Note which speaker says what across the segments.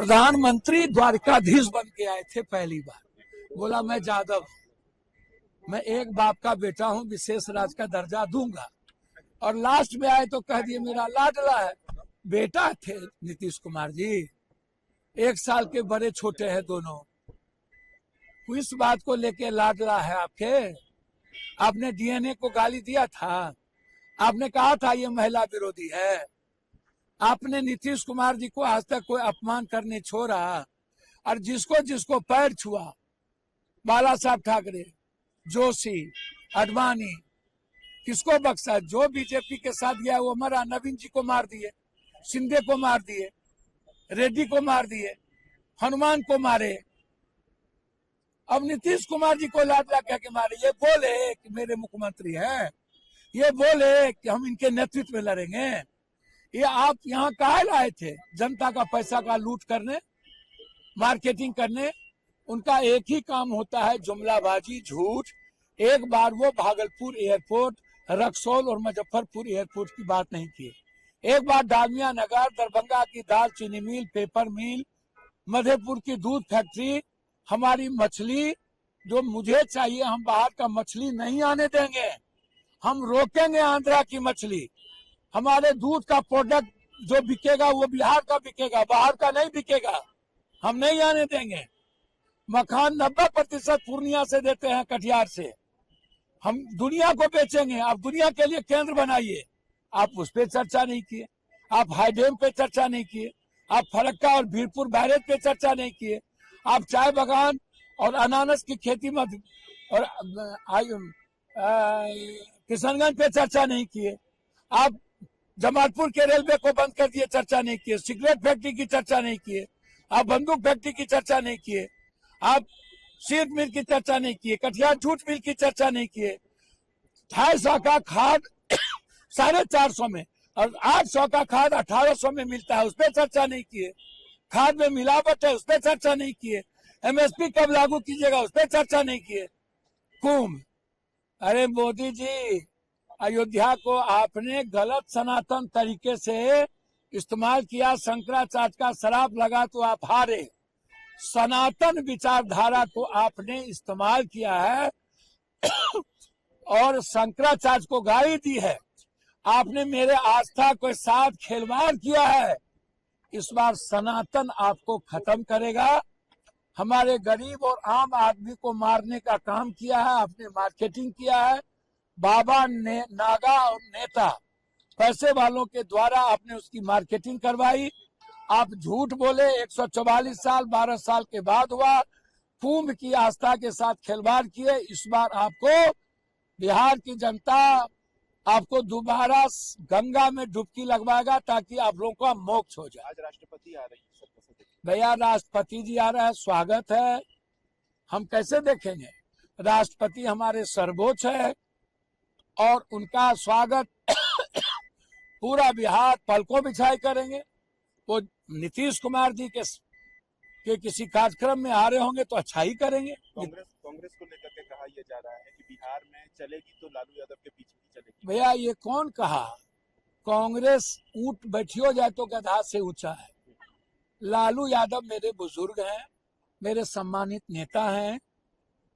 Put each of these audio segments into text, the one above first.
Speaker 1: प्रधानमंत्री द्वारकाधीश बन के आए थे पहली बार। बोला मैं जादव, मैं एक बाप का बेटा हूं, विशेष राज का दर्जा दूंगा। और लास्ट में आए तो कह दिए मेरा लाडला है। बेटा थे नीतीश कुमार जी, 1 साल के बड़े छोटे हैं दोनों। इस बात को लेके लाडला है आपके। आपने डीएनए को गाली दिया था, आपने कहा था ये महिला विरोधी है। आपने नीतीश कुमार जी को आज तक कोई अपमान करने छोड़ा। और जिसको जिसको पैर छुआ, बाला साहब ठाकरे, जोशी, अडवाणी, किसको बख्शा? जो बीजेपी के साथ गया वो मरा। नवीन जी को मार दिए, शिंदे को मार दिए, रेड्डी को मार दिए, हनुमान को मारे। अब नीतीश कुमार जी को लाडला कह के मारे। ये बोले कि मेरे मुख्यमंत्री हैं, ये बोले कि हम इनके नेतृत्व में लड़ेंगे। ये आप यहाँ काहे लाए थे? जनता का पैसा का लूट करने, मार्केटिंग करने। उनका एक ही काम होता है जुमलाबाजी, झूठ। एक बार वो भागलपुर एयरपोर्ट, रक्सौल और मुजफ्फरपुर एयरपोर्ट की बात नहीं की। एक बार डालमिया नगर, दरभंगा की दाल चीनी मिल, पेपर मिल, मधेपुर की दूध फैक्ट्री, हमारी मछली जो मुझे चाहिए, हम बाहर का मछली नहीं आने देंगे। हम रोकेंगे आंध्रा की मछली। हमारे दूध का प्रोडक्ट जो बिकेगा वो बिहार का बिकेगा, बाहर का नहीं बिकेगा। हम नहीं आने देंगे। मखान 90% पूर्णिया से देते हैं, कटिहार से। हम दुनिया को बेचेंगे। आप दुनिया के लिए केंद्र बनाइए। आप उस पर चर्चा नहीं किए। आप हाईडेम पे चर्चा नहीं किए। आप फरक्का और बीरपुर बैरेज पे चर्चा नहीं किए। आप चाय बागान और अनानस की खेती मत और किशनगंज पे चर्चा नहीं किए। आप जमालपुर के रेलवे को बंद कर दिए, चर्चा नहीं किए। सिगरेट फैक्ट्री की चर्चा नहीं किए। आप बंदूक फैक्ट्री की चर्चा नहीं किए। आप सीट मिल की चर्चा नहीं किए। कटिहार जूट मिल की चर्चा नहीं किए। 250 का खाद 450 में और 800 का खाद 1800 में मिलता है, उस पर चर्चा नहीं किए। खाद में मिलावट है, उस पर चर्चा नहीं किए। एमएसपी कब लागू कीजिएगा, उस पर चर्चा नहीं किए। कुंभ, अरे मोदी जी, अयोध्या को आपने गलत सनातन तरीके से इस्तेमाल किया। शंकराचार्य का शराब लगा तो आप हारे। सनातन विचारधारा को आपने इस्तेमाल किया है और शंकराचार्य को गाली दी है। आपने मेरे आस्था के साथ खिलवाड़ किया है। इस बार सनातन आपको खत्म करेगा। हमारे गरीब और आम आदमी को मारने का काम किया है आपने, मार्केटिंग किया है। बाबा ने नागा और नेता पैसे वालों के द्वारा आपने उसकी मार्केटिंग करवाई। आप झूठ बोले। 144 साल 12 साल के बाद हुआ। कुंभ की आस्था के साथ खिलवाड़ किए। इस बार आपको बिहार की जनता आपको दोबारा गंगा में डुबकी लगवाएगा ताकि आप लोगों का मोक्ष हो जाए।
Speaker 2: आज राष्ट्रपति आ रही है,
Speaker 1: भैया राष्ट्रपति जी आ रहा है, स्वागत है। हम कैसे देखेंगे? राष्ट्रपति हमारे सर्वोच्च है और उनका स्वागत पूरा बिहार पलकों बिछाए करेंगे। वो नीतीश कुमार जी के किसी कार्यक्रम में आ रहे होंगे तो अच्छा ही करेंगे।
Speaker 2: कांग्रेस को लेकर के कहा यह जा रहा है कि बिहार में चलेगी तो लालू यादव के पीछे ही चलेगी।
Speaker 1: भैया ये कौन कहा? कांग्रेस ऊंट बैठियो जाए तो गधा से ऊंचा है। लालू यादव मेरे बुजुर्ग हैं, मेरे सम्मानित नेता हैं।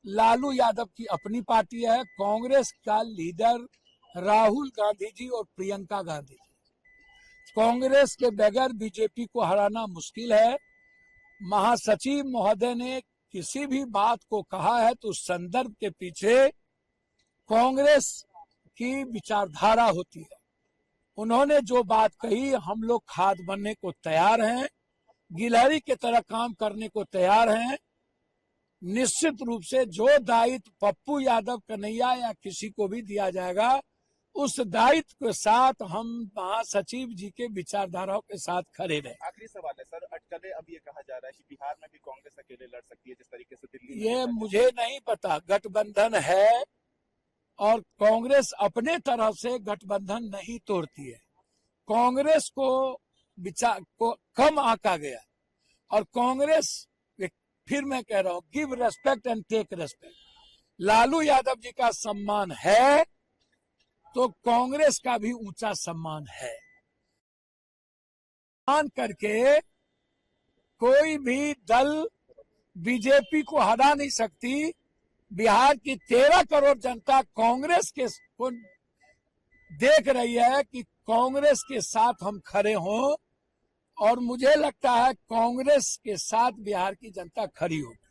Speaker 1: लालू यादव की अपनी पार्टी है। कांग्रेस का लीडर राहुल गांधी जी और प्रियंका गांधी जी। कांग्रेस के बगैर बीजेपी को हराना मुश्किल है। महासचिव महोदय ने किसी भी बात को कहा है तो उस संदर्भ के पीछे कांग्रेस की विचारधारा होती है। उन्होंने जो बात कही, हम लोग खाद बनने को तैयार हैं, गिलहरी की तरह काम करने को तैयार हैं। निश्चित रूप से जो दायित्व पप्पू यादव, कन्हैया या किसी को भी दिया जाएगा, उस दायित्व के साथ हम महासचिव जी के विचारधाराओं के साथ खड़े रहे।
Speaker 2: आखिरी सवाल है सर, अटकलें अब ये कहा जा रहा है कि बिहार में भी कांग्रेस अकेले लड़ सकती है जिस तरीके से दिल्ली में।
Speaker 1: ये मुझे नहीं पता। गठबंधन है और कांग्रेस अपने तरह से गठबंधन नहीं तोड़ती है। कांग्रेस को विचार को कम आंका गया और कांग्रेस, फिर मैं कह रहा हूं, give respect and take respect. Lalu Yadav ji का सम्मान है तो कांग्रेस का भी ऊंचा सम्मान है। मान करके कोई भी दल बीजेपी को हरा नहीं सकती। बिहार की 13 करोड़ जनता कांग्रेस के को देख रही है कि कांग्रेस के साथ हम खड़े हों, और मुझे लगता है कांग्रेस के साथ बिहार की जनता खड़ी होगी।